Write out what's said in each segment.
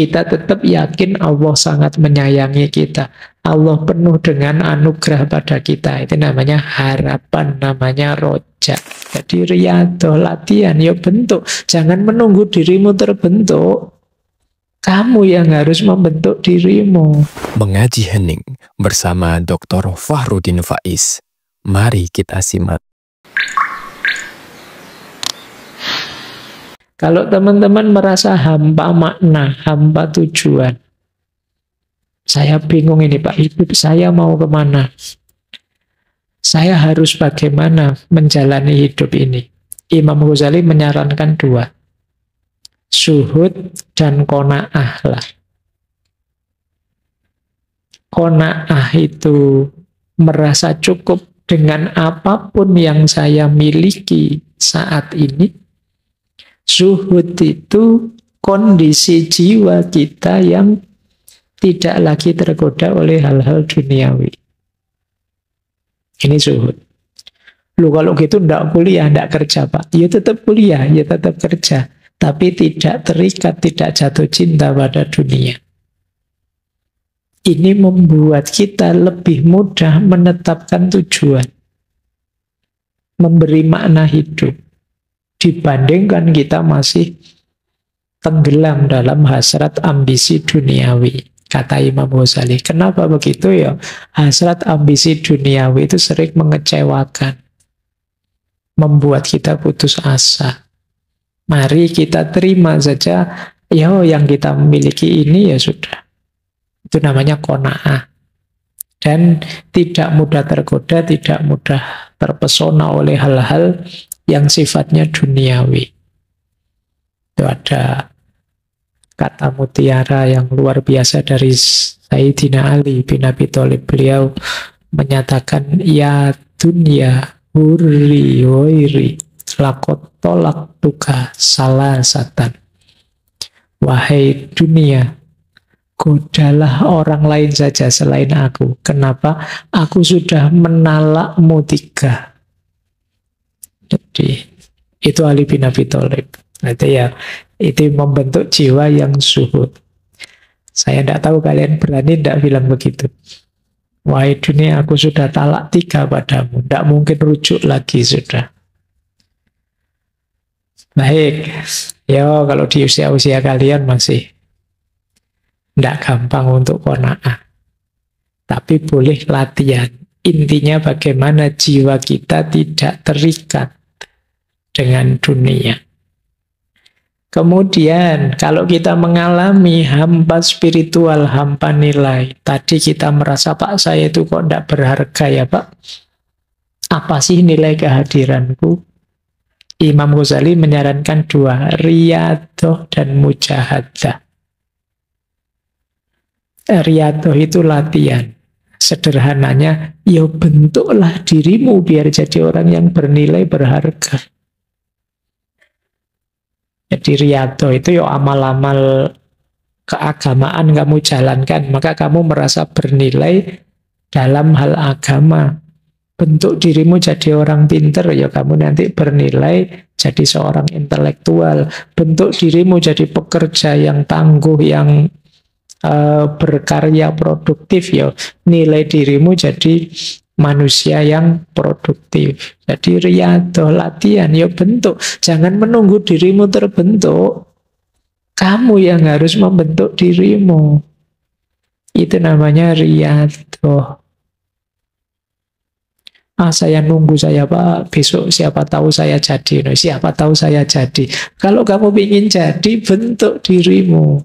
kita tetap yakin Allah sangat menyayangi kita. Allah penuh dengan anugerah pada kita. Itu namanya harapan, namanya roja. Jadi riyadhah, latihan, ya bentuk. Jangan menunggu dirimu terbentuk. Kamu yang harus membentuk dirimu. Mengaji hening bersama Dr. Fahrudin Faiz. Mari kita simak. Kalau teman-teman merasa hampa makna, hampa tujuan, saya bingung ini Pak, hidup saya mau kemana? Saya harus bagaimana menjalani hidup ini? Imam Ghazali menyarankan dua, syuhud dan qanaah lah. Qanaah itu merasa cukup dengan apapun yang saya miliki saat ini. Zuhud itu kondisi jiwa kita yang tidak lagi tergoda oleh hal-hal duniawi. Ini zuhud. Lu kalau gitu ndak kuliah, ndak kerja Pak. Ya tetap kuliah, ya tetap kerja. Tapi tidak terikat, tidak jatuh cinta pada dunia. Ini membuat kita lebih mudah menetapkan tujuan. Memberi makna hidup. Dibandingkan kita masih tenggelam dalam hasrat ambisi duniawi, kata Imam Ghazali. Kenapa begitu ya? Hasrat ambisi duniawi itu sering mengecewakan, membuat kita putus asa. Mari kita terima saja, ya yang kita miliki ini ya sudah. Itu namanya qanaah. Dan tidak mudah tergoda, tidak mudah terpesona oleh hal-hal yang sifatnya duniawi. Itu ada kata mutiara yang luar biasa dari Sayyidina Ali bin Abi Thalib. Beliau menyatakan, ya dunya hurri wairi lakot tolak tuka salasatan. Wahai dunia, godalah orang lain saja selain aku. Kenapa? Aku sudah menalakmu tiga. Jadi itu Ali bin Abi Thalib. Itu membentuk jiwa yang zuhud. Saya tidak tahu kalian berani tidak bilang begitu. Wahai dunia, aku sudah talak tiga padamu. Tidak mungkin rujuk lagi sudah. Baik. Ya kalau di usia-usia kalian masih tidak gampang untuk qanaah. Tapi boleh latihan. Intinya bagaimana jiwa kita tidak terikat dengan dunia. Kemudian kalau kita mengalami hampa spiritual, hampa nilai. Tadi kita merasa, Pak saya itu kok tidak berharga ya Pak. Apa sih nilai kehadiranku? Imam Ghazali menyarankan dua, riyadhah dan mujahadah. Riyadhah itu latihan. Sederhananya, ya bentuklah dirimu biar jadi orang yang bernilai, berharga. Jadi riyadhah itu ya amal-amal keagamaan kamu jalankan, maka kamu merasa bernilai dalam hal agama. Bentuk dirimu jadi orang pinter, ya kamu nanti bernilai jadi seorang intelektual. Bentuk dirimu jadi pekerja yang tangguh, yang berkarya produktif, ya nilai dirimu jadi manusia yang produktif. Jadi riyadhah, latihan, ya bentuk. Jangan menunggu dirimu terbentuk. Kamu yang harus membentuk dirimu. Itu namanya riyadhah. Saya nunggu saya Pak, besok siapa tahu saya jadi. Siapa tahu saya jadi. Kalau kamu ingin jadi, bentuk dirimu.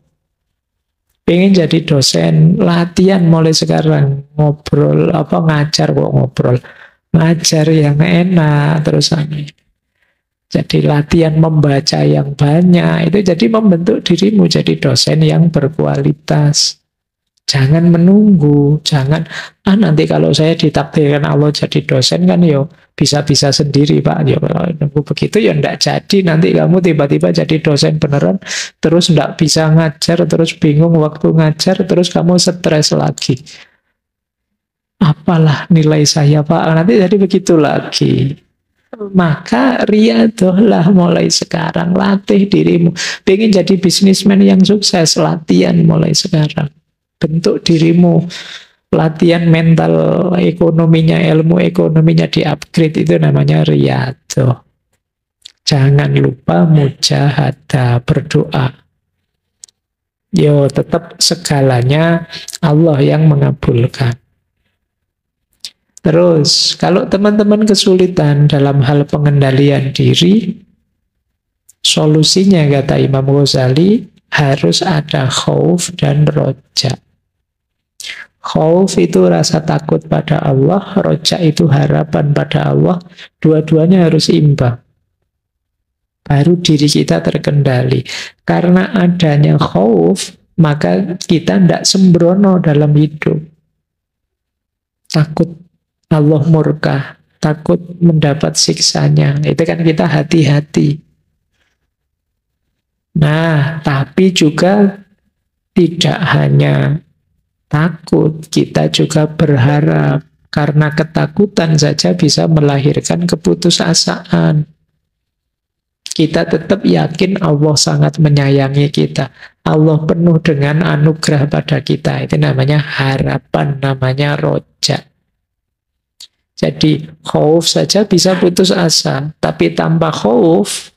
Pengen jadi dosen, latihan mulai sekarang. Ngobrol, ngajar kok ngobrol. Ngajar yang enak, terus jadi latihan membaca yang banyak. Itu jadi membentuk dirimu jadi dosen yang berkualitas. Jangan menunggu, jangan, nanti kalau saya ditakdirkan Allah jadi dosen kan yo bisa-bisa sendiri Pak. Yo kalau nunggu begitu ya ndak jadi, nanti kamu tiba-tiba jadi dosen beneran, terus ndak bisa ngajar, terus bingung waktu ngajar, terus kamu stres lagi. Apalah nilai saya Pak, nanti jadi begitu lagi. Maka riadohlah mulai sekarang. Latih dirimu. Pengen jadi bisnismen yang sukses, latihan mulai sekarang. Bentuk dirimu. Latihan mental ekonominya, ilmu ekonominya di-upgrade, itu namanya riadoh. Jangan lupa mujahadah, berdoa. Yo, tetap segalanya Allah yang mengabulkan. Terus, kalau teman-teman kesulitan dalam hal pengendalian diri, solusinya kata Imam Ghazali, harus ada khauf dan roja. Khauf itu rasa takut pada Allah, roja itu harapan pada Allah, dua-duanya harus imbang. Baru diri kita terkendali. Karena adanya khauf, maka kita tidak sembrono dalam hidup. Takut Allah murka, takut mendapat siksanya. Itu kan kita hati-hati. Nah, tapi juga tidak hanya takut, kita juga berharap. Karena ketakutan saja bisa melahirkan keputusasaan. Kita tetap yakin Allah sangat menyayangi kita. Allah penuh dengan anugerah pada kita. Itu namanya harapan, namanya roja. Jadi khauf saja bisa putus asa, tapi tanpa khauf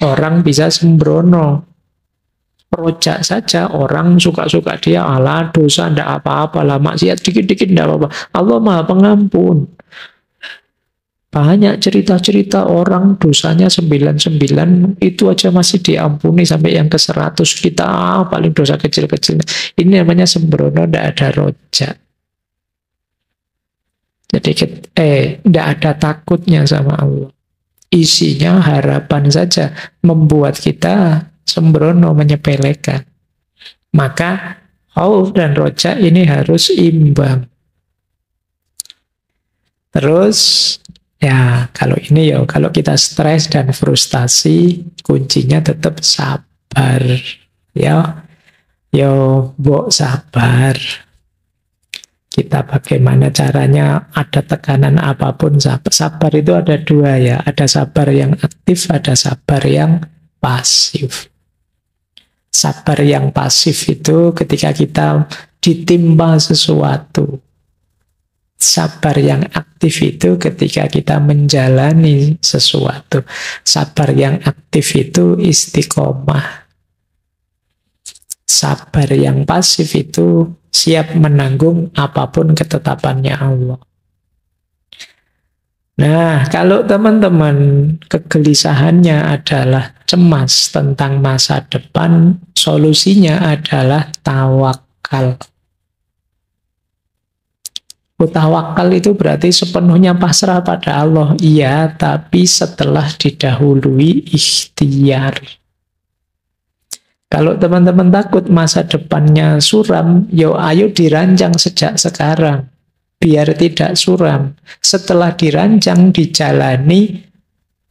orang bisa sembrono. Roja saja orang suka-suka dia, ala dosa ndak apa-apa lah, maksiat dikit-dikit ndak apa-apa. Allah Maha Pengampun. Banyak cerita-cerita orang dosanya 99 itu aja masih diampuni, sampai yang ke 100 kita paling dosa kecil-kecil. Ini namanya sembrono, ndak ada roja. Jadi tidak ada takutnya sama Allah. Isinya harapan saja, membuat kita sembrono, menyepelekan. Maka khauf dan roja ini harus imbang. Terus ya kalau ini ya, kalau kita stres dan frustasi, kuncinya tetap sabar. Ya, mbok sabar. Kita bagaimana caranya, ada tekanan apapun, sabar itu ada dua ya, ada sabar yang aktif, ada sabar yang pasif. Sabar yang pasif itu ketika kita ditimpa sesuatu. Sabar yang aktif itu ketika kita menjalani sesuatu. Sabar yang aktif itu istiqomah. Sabar yang pasif itu siap menanggung apapun ketetapannya Allah. Nah, kalau teman-teman kegelisahannya adalah cemas tentang masa depan, solusinya adalah tawakal. Tawakal itu berarti sepenuhnya pasrah pada Allah. Iya, tapi setelah didahului ikhtiar. Kalau teman-teman takut masa depannya suram, ayo dirancang sejak sekarang. Biar tidak suram. Setelah dirancang, dijalani,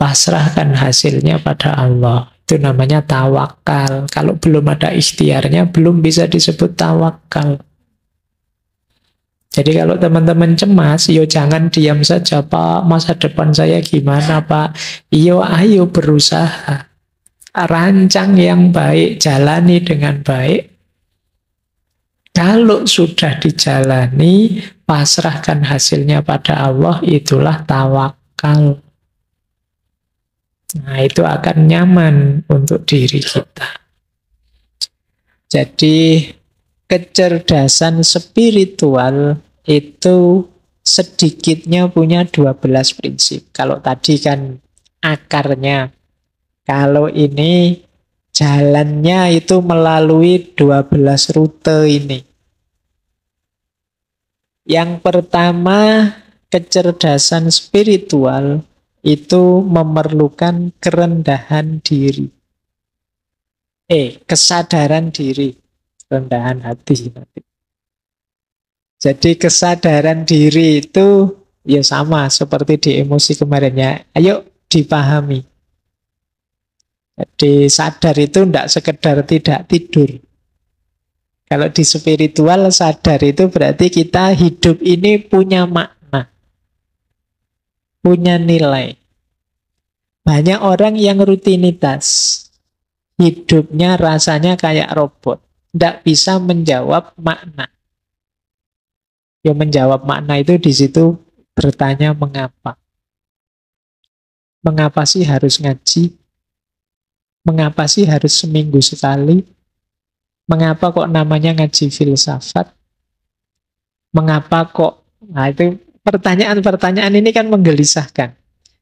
pasrahkan hasilnya pada Allah. Itu namanya tawakal. Kalau belum ada ikhtiarnya, belum bisa disebut tawakal. Jadi kalau teman-teman cemas, jangan diam saja, Pak. Masa depan saya gimana, Pak? Ayo berusaha. Rancang yang baik, jalani dengan baik. Kalau sudah dijalani, pasrahkan hasilnya pada Allah, itulah tawakal. Nah, itu akan nyaman untuk diri kita. Jadi, kecerdasan spiritual itu sedikitnya punya 12 prinsip. Kalau tadi kan akarnya, kalau ini jalannya itu melalui 12 rute ini. Yang pertama, kecerdasan spiritual itu memerlukan kerendahan diri. Kesadaran diri. Rendahan hati. Jadi kesadaran diri itu ya sama seperti di emosi kemarin ya. Ayo dipahami. Jadi sadar itu tidak sekedar tidak tidur. Kalau di spiritual sadar itu berarti kita hidup ini punya makna. punya nilai. Banyak orang yang rutinitas, hidupnya rasanya kayak robot, tidak bisa menjawab makna. Ya menjawab makna itu di situ bertanya mengapa. Mengapa sih harus ngaji? Mengapa sih harus seminggu sekali? Mengapa kok namanya ngaji filsafat? Mengapa kok? Nah itu pertanyaan-pertanyaan ini kan menggelisahkan.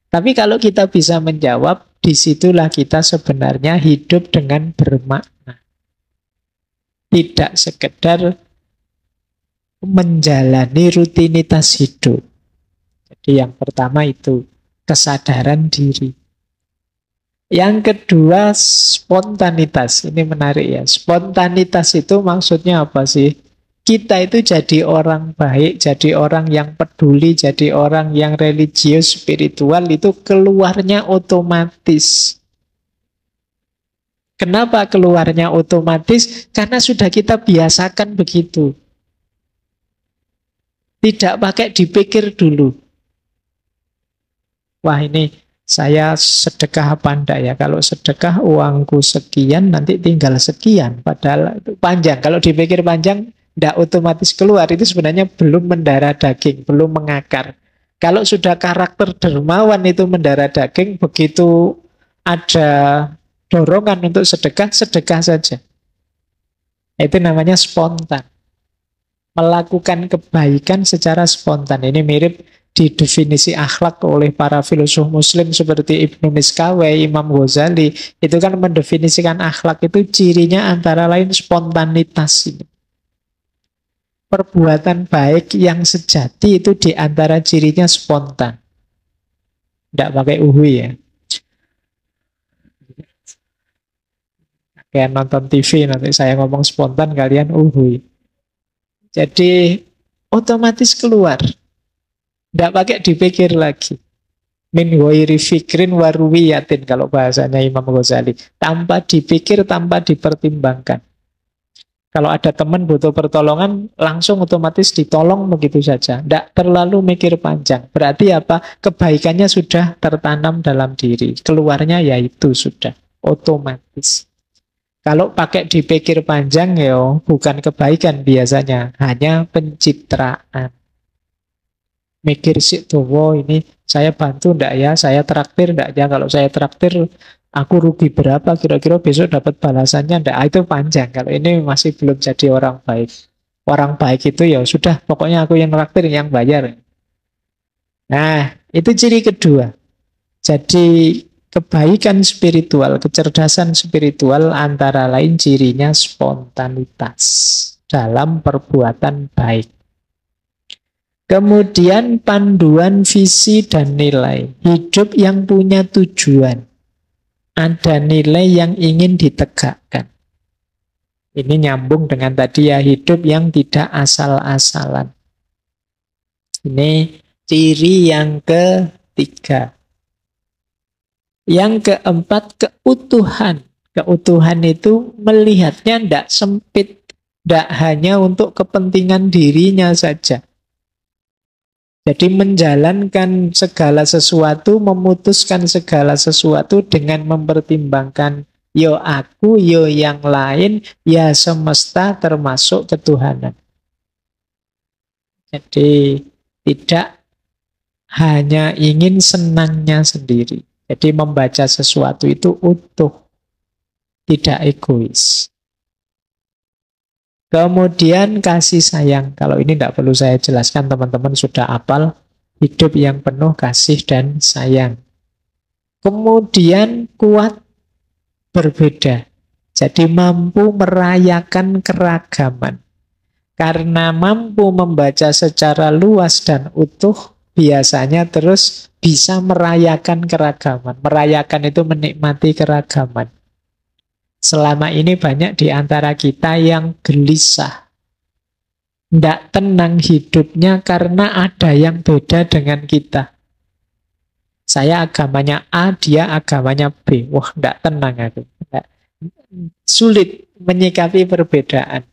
Tapi kalau kita bisa menjawab, disitulah kita sebenarnya hidup dengan bermakna. Tidak sekedar menjalani rutinitas hidup. Jadi yang pertama itu kesadaran diri. Yang kedua, spontanitas. Ini menarik ya. Spontanitas itu maksudnya apa sih? Kita itu jadi orang baik, jadi orang yang peduli, jadi orang yang religius, spiritual, itu keluarnya otomatis. Kenapa keluarnya otomatis? Karena sudah kita biasakan begitu. Tidak pakai dipikir dulu. Wah ini saya sedekah apa enggak ya? Kalau sedekah uangku sekian, nanti tinggal sekian. Padahal itu panjang. Kalau dipikir panjang, enggak otomatis keluar. Itu sebenarnya belum mendarah daging, belum mengakar. Kalau sudah karakter dermawan itu mendarah daging, begitu ada dorongan untuk sedekah, sedekah saja. Itu namanya spontan. Melakukan kebaikan secara spontan. Ini mirip didefinisi akhlak oleh para filosof muslim seperti Ibnu Miskawai, Imam Ghazali. Itu kan mendefinisikan akhlak itu cirinya antara lain spontanitas ini. Perbuatan baik yang sejati itu diantara cirinya spontan. Tidak pakai uhui ya. Kayak nonton TV nanti saya ngomong spontan, kalian uhui. Jadi otomatis keluar. Tidak pakai dipikir lagi. Min ghairi fikrin waruwiyatin kalau bahasanya Imam Ghazali. Tanpa dipikir, tanpa dipertimbangkan. Kalau ada teman butuh pertolongan, langsung otomatis ditolong begitu saja. Tidak terlalu mikir panjang. Berarti apa? Kebaikannya sudah tertanam dalam diri. Keluarnya yaitu sudah otomatis. Kalau pakai dipikir panjang, ya bukan kebaikan biasanya. Hanya pencitraan. Mikir sih tuh, wow ini saya bantu ndak ya, saya traktir ndak ya, kalau saya traktir aku rugi berapa, kira-kira besok dapat balasannya ndak, itu panjang. Kalau ini masih belum jadi orang baik. Orang baik itu ya sudah, pokoknya aku yang traktir, yang bayar. Nah, itu ciri kedua. Jadi kebaikan spiritual, kecerdasan spiritual antara lain cirinya spontanitas dalam perbuatan baik. Kemudian panduan visi dan nilai. Hidup yang punya tujuan. Ada nilai yang ingin ditegakkan. Ini nyambung dengan tadi ya, hidup yang tidak asal-asalan. Ini ciri yang ketiga. Yang keempat, keutuhan. Keutuhan itu melihatnya tidak sempit. Tidak hanya untuk kepentingan dirinya saja. Jadi menjalankan segala sesuatu, memutuskan segala sesuatu dengan mempertimbangkan yo aku, yo yang lain, ya semesta termasuk ketuhanan. Jadi tidak hanya ingin senangnya sendiri. Jadi membaca sesuatu itu utuh, tidak egois. Kemudian kasih sayang. Kalau ini tidak perlu saya jelaskan, teman-teman sudah hafal. Hidup yang penuh kasih dan sayang. Kemudian kuat berbeda. Jadi mampu merayakan keragaman. Karena mampu membaca secara luas dan utuh, biasanya terus bisa merayakan keragaman. Merayakan itu menikmati keragaman. Selama ini banyak di antara kita yang gelisah. Tidak tenang hidupnya karena ada yang beda dengan kita. Saya agamanya A, dia agamanya B. Wah, tidak tenang aku. Sulit menyikapi perbedaan.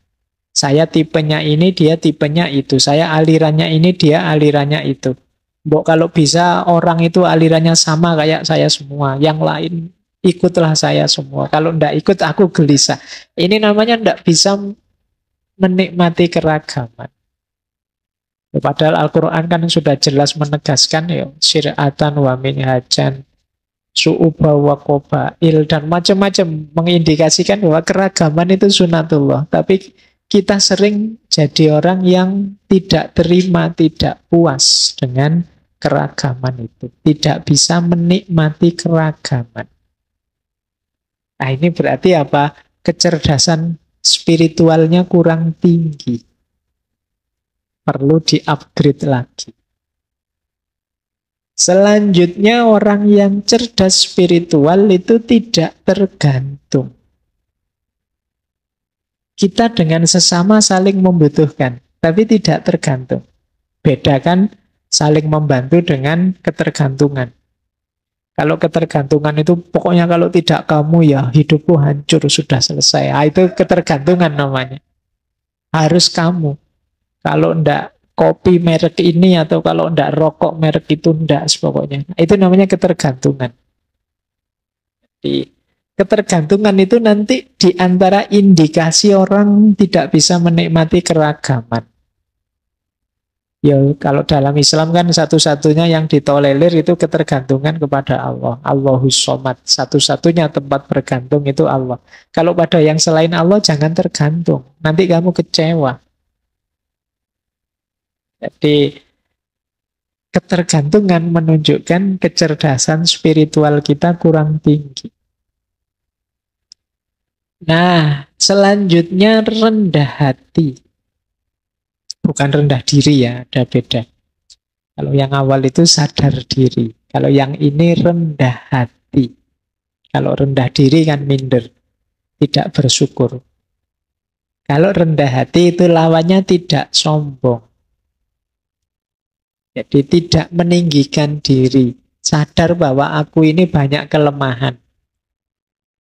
Saya tipenya ini, dia tipenya itu. Saya alirannya ini, dia alirannya itu. Mbok kalau bisa orang itu alirannya sama kayak saya semua, yang lain ikutlah saya semua. Kalau ndak ikut aku gelisah. Ini namanya ndak bisa menikmati keragaman. Padahal Al-Quran kan sudah jelas menegaskan ya, syir'atan wa minhajan, su'uba wa qabail, dan macam-macam mengindikasikan bahwa keragaman itu sunatullah. Tapi kita sering jadi orang yang tidak terima, tidak puas dengan keragaman itu. Tidak bisa menikmati keragaman. Nah ini berarti apa? Kecerdasan spiritualnya kurang tinggi. Perlu di-upgrade lagi. Selanjutnya orang yang cerdas spiritual itu tidak tergantung. Kita dengan sesama saling membutuhkan, tapi tidak tergantung. Bedakan saling membantu dengan ketergantungan. Kalau ketergantungan itu pokoknya kalau tidak kamu ya hidupku hancur, sudah selesai. Nah, itu ketergantungan namanya. Harus kamu. Kalau ndak kopi merek ini atau kalau ndak rokok merek itu ndak pokoknya. Itu namanya ketergantungan. Jadi ketergantungan itu nanti diantara indikasi orang tidak bisa menikmati keragaman. Ya kalau dalam Islam kan satu-satunya yang ditolerir itu ketergantungan kepada Allah. Allahus Somad. Satu-satunya tempat bergantung itu Allah. Kalau pada yang selain Allah jangan tergantung. Nanti kamu kecewa. Jadi ketergantungan menunjukkan kecerdasan spiritual kita kurang tinggi. Nah, selanjutnya rendah hati. Bukan rendah diri ya, ada beda. Kalau yang awal itu sadar diri. Kalau yang ini rendah hati. Kalau rendah diri kan minder. Tidak bersyukur. Kalau rendah hati itu lawannya tidak sombong. Jadi tidak meninggikan diri. Sadar bahwa aku ini banyak kelemahan.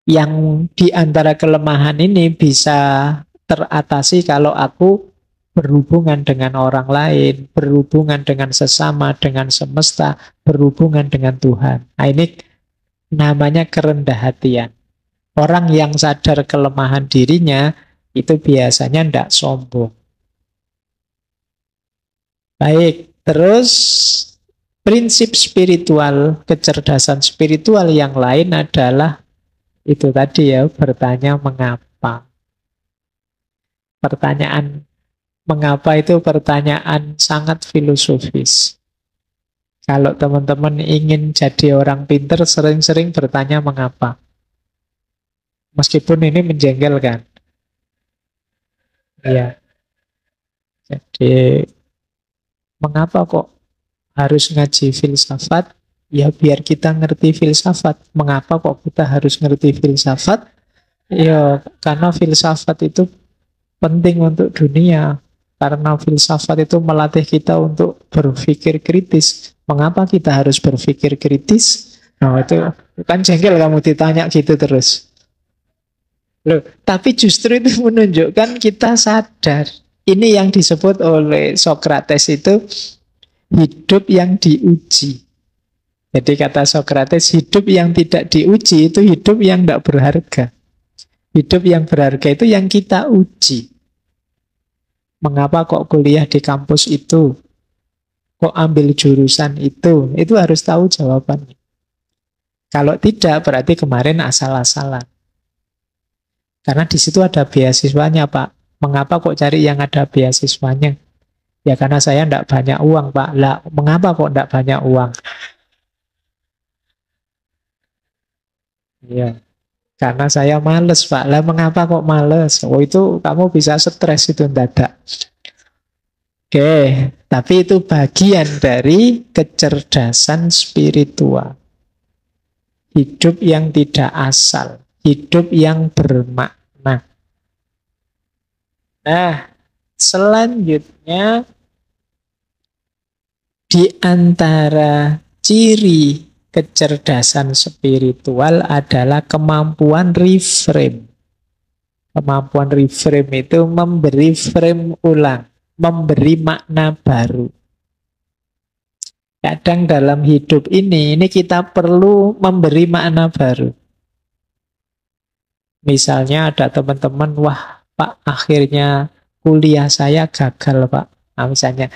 Yang di antara kelemahan ini bisa teratasi kalau aku berhubungan dengan orang lain, berhubungan dengan sesama, dengan semesta, berhubungan dengan Tuhan. Nah ini namanya kerendahan. Orang yang sadar kelemahan dirinya itu biasanya tidak sombong. Baik, terus prinsip spiritual, kecerdasan spiritual yang lain adalah itu tadi ya, bertanya mengapa. Pertanyaan mengapa itu pertanyaan sangat filosofis. Kalau teman-teman ingin jadi orang pinter, sering-sering bertanya mengapa. Meskipun ini menjengkelkan. Ya. Jadi, mengapa kok harus ngaji filsafat? Ya biar kita ngerti filsafat. Mengapa kok kita harus ngerti filsafat? Ya karena filsafat itu penting untuk dunia. Karena filsafat itu melatih kita untuk berpikir kritis. Mengapa kita harus berpikir kritis? Nah itu kan jengkel kamu ditanya gitu terus. Loh, tapi justru itu menunjukkan kita sadar. Ini yang disebut oleh Socrates itu hidup yang diuji. Jadi kata Socrates, hidup yang tidak diuji itu hidup yang tidak berharga. Hidup yang berharga itu yang kita uji. Mengapa kok kuliah di kampus itu? Kok ambil jurusan itu? Itu harus tahu jawabannya. Kalau tidak, berarti kemarin asal-asalan. Karena di situ ada beasiswanya, Pak. Mengapa kok cari yang ada beasiswanya? Ya karena saya tidak banyak uang, Pak. Lah, mengapa kok tidak banyak uang? Ya, karena saya males, Pak. Lah mengapa kok males? Oh itu kamu bisa stres itu mendadak. Oke, tapi itu bagian dari kecerdasan spiritual. Hidup yang tidak asal, hidup yang bermakna. Nah, selanjutnya di antara ciri kecerdasan spiritual adalah kemampuan reframe. Kemampuan reframe itu memberi frame ulang, memberi makna baru. Kadang dalam hidup ini kita perlu memberi makna baru. Misalnya ada teman-teman, wah Pak, akhirnya kuliah saya gagal Pak. Nah, misalnya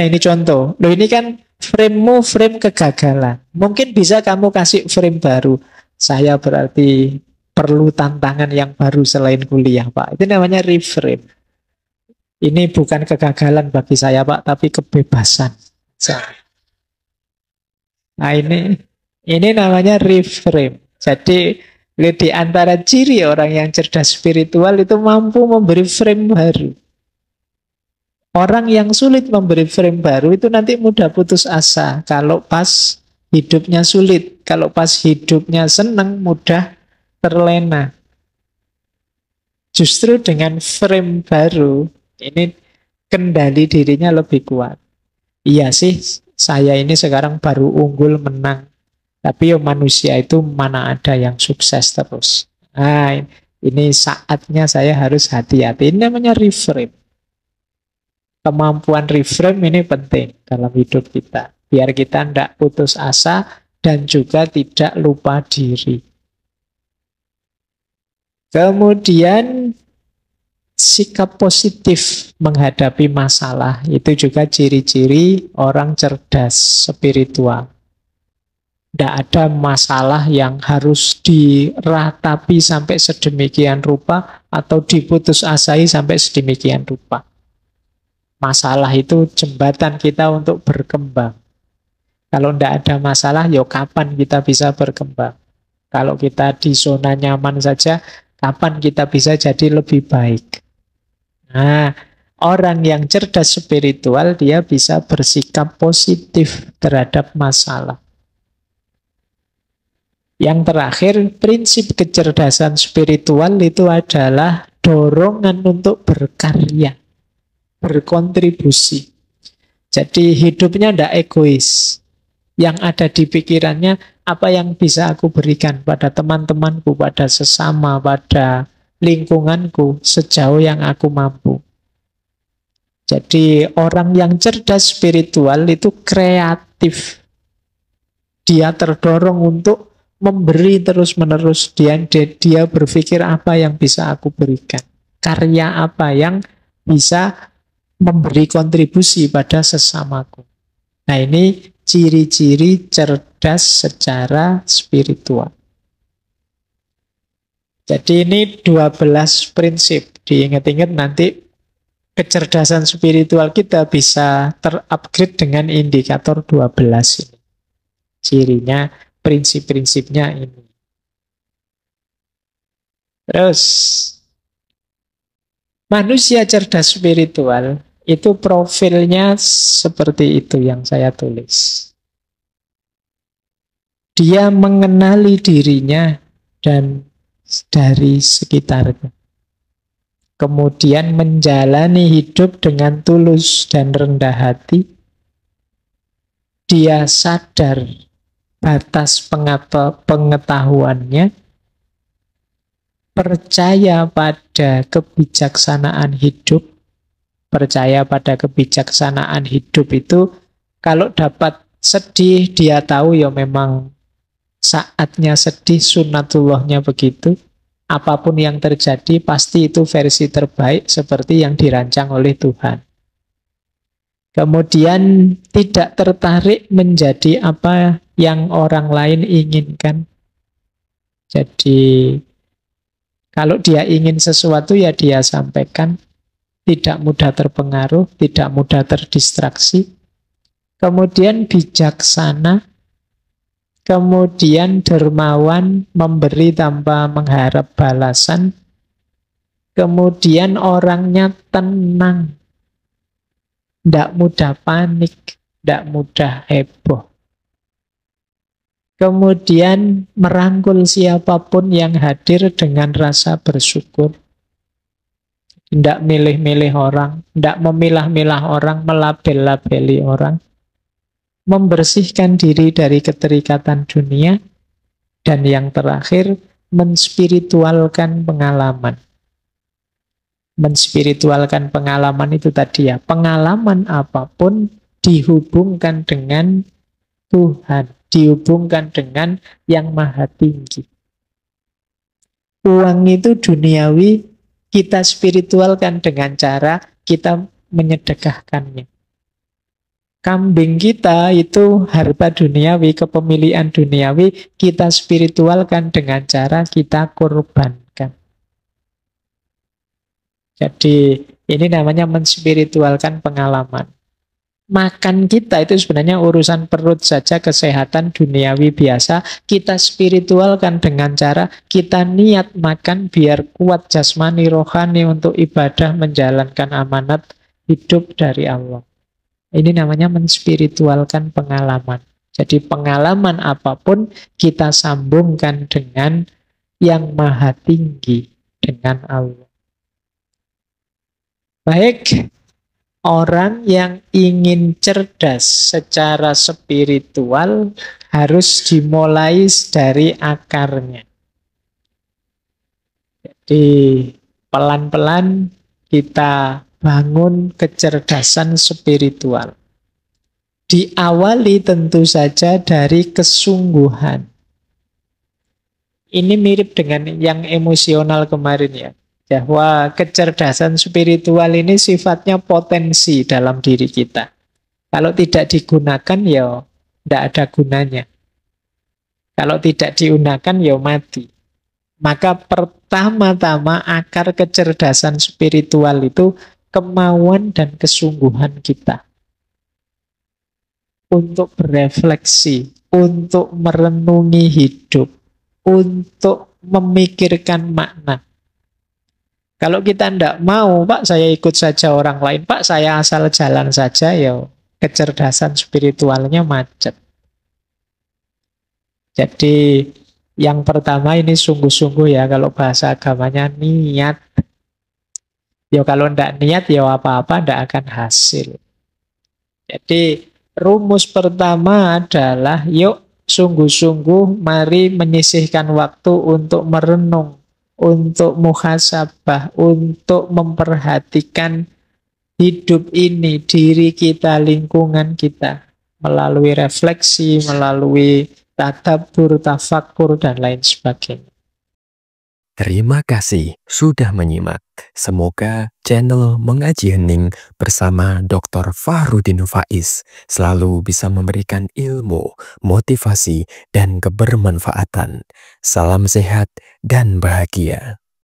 ini contoh. Loh ini kan frame-mu frame kegagalan. Mungkin bisa kamu kasih frame baru. Saya berarti perlu tantangan yang baru selain kuliah Pak. Itu namanya reframe. Ini bukan kegagalan bagi saya Pak, tapi kebebasan. Nah ini namanya reframe. Jadi di antara ciri orang yang cerdas spiritual itu mampu memberi frame baru. Orang yang sulit memberi frame baru itu nanti mudah putus asa. Kalau pas hidupnya sulit, kalau pas hidupnya senang, mudah terlena. Justru dengan frame baru, ini kendali dirinya lebih kuat. Iya sih, saya ini sekarang baru unggul menang. Tapi manusia itu mana ada yang sukses terus. Nah, ini saatnya saya harus hati-hati. Ini namanya reframe. Kemampuan reframe ini penting dalam hidup kita. Biar kita tidak putus asa dan juga tidak lupa diri. Kemudian sikap positif menghadapi masalah. Itu juga ciri-ciri orang cerdas spiritual. Tidak ada masalah yang harus diratapi sampai sedemikian rupa atau diputus asai sampai sedemikian rupa. Masalah itu jembatan kita untuk berkembang. Kalau tidak ada masalah, ya kapan kita bisa berkembang? Kalau kita di zona nyaman saja, kapan kita bisa jadi lebih baik? Nah, orang yang cerdas spiritual, dia bisa bersikap positif terhadap masalah. Yang terakhir, prinsip kecerdasan spiritual itu adalah dorongan untuk berkarya, berkontribusi. Jadi hidupnya tidak egois. Yang ada di pikirannya, apa yang bisa aku berikan pada teman-temanku, pada sesama, pada lingkunganku, sejauh yang aku mampu. Jadi orang yang cerdas spiritual itu kreatif. Dia terdorong untuk memberi terus-menerus. Dia berpikir apa yang bisa aku berikan. Karya apa yang bisa memberi kontribusi pada sesamaku. Nah ini ciri-ciri cerdas secara spiritual. Jadi ini 12 prinsip. Diingat-ingat nanti kecerdasan spiritual kita bisa terupgrade dengan indikator 12 ini. Cirinya, prinsip-prinsipnya ini. Terus, manusia cerdas spiritual itu profilnya seperti itu yang saya tulis. Dia mengenali dirinya dan dari sekitarnya. Kemudian menjalani hidup dengan tulus dan rendah hati. Dia sadar batas pengetahuannya, percaya pada kebijaksanaan hidup. Percaya pada kebijaksanaan hidup itu kalau dapat sedih, dia tahu ya memang saatnya sedih, sunatullahnya begitu. Apapun yang terjadi pasti itu versi terbaik seperti yang dirancang oleh Tuhan. Kemudian tidak tertarik menjadi apa yang orang lain inginkan. Jadi kalau dia ingin sesuatu ya dia sampaikan. Tidak mudah terpengaruh, tidak mudah terdistraksi. Kemudian bijaksana. Kemudian dermawan, memberi tanpa mengharap balasan. Kemudian orangnya tenang. Tidak mudah panik, tidak mudah heboh. Kemudian merangkul siapapun yang hadir dengan rasa bersyukur. Tidak milih-milih orang, tidak memilah-milah orang, melabel-labeli orang. Membersihkan diri dari keterikatan dunia. Dan yang terakhir, menspiritualkan pengalaman. Menspiritualkan pengalaman itu tadi ya, pengalaman apapun dihubungkan dengan Tuhan, dihubungkan dengan yang maha tinggi. Uang itu duniawi, kita spiritualkan dengan cara kita menyedekahkannya. Kambing kita itu harta duniawi, kepemilikan duniawi, kita spiritualkan dengan cara kita korbankan. Jadi ini namanya menspiritualkan pengalaman. Makan kita itu sebenarnya urusan perut saja, kesehatan duniawi biasa. Kita spiritualkan dengan cara kita niat makan biar kuat jasmani rohani untuk ibadah menjalankan amanat hidup dari Allah. Ini namanya menspiritualkan pengalaman. Jadi pengalaman apapun kita sambungkan dengan yang maha tinggi, dengan Allah. Baik, orang yang ingin cerdas secara spiritual harus dimulai dari akarnya. Jadi pelan-pelan kita bangun kecerdasan spiritual. Diawali tentu saja dari kesungguhan. Ini mirip dengan yang emosional kemarin ya. Bahwa kecerdasan spiritual ini sifatnya potensi dalam diri kita. Kalau tidak digunakan ya tidak ada gunanya. Kalau tidak digunakan ya mati. Maka pertama-tama akar kecerdasan spiritual itu kemauan dan kesungguhan kita untuk berefleksi, untuk merenungi hidup, untuk memikirkan makna. Kalau kita tidak mau, Pak saya ikut saja orang lain, Pak saya asal jalan saja, ya kecerdasan spiritualnya macet. Jadi yang pertama ini sungguh-sungguh ya, kalau bahasa agamanya niat. Ya kalau tidak niat ya apa-apa tidak akan hasil. Jadi rumus pertama adalah yuk sungguh-sungguh mari menyisihkan waktu untuk merenung, untuk muhasabah, untuk memperhatikan hidup ini, diri kita, lingkungan kita, melalui refleksi, melalui tadabbur, tafakkur, dan lain sebagainya. Terima kasih sudah menyimak. Semoga channel Mengaji Hening bersama Dr. Fahrudin Faiz selalu bisa memberikan ilmu, motivasi, dan kebermanfaatan. Salam sehat dan bahagia.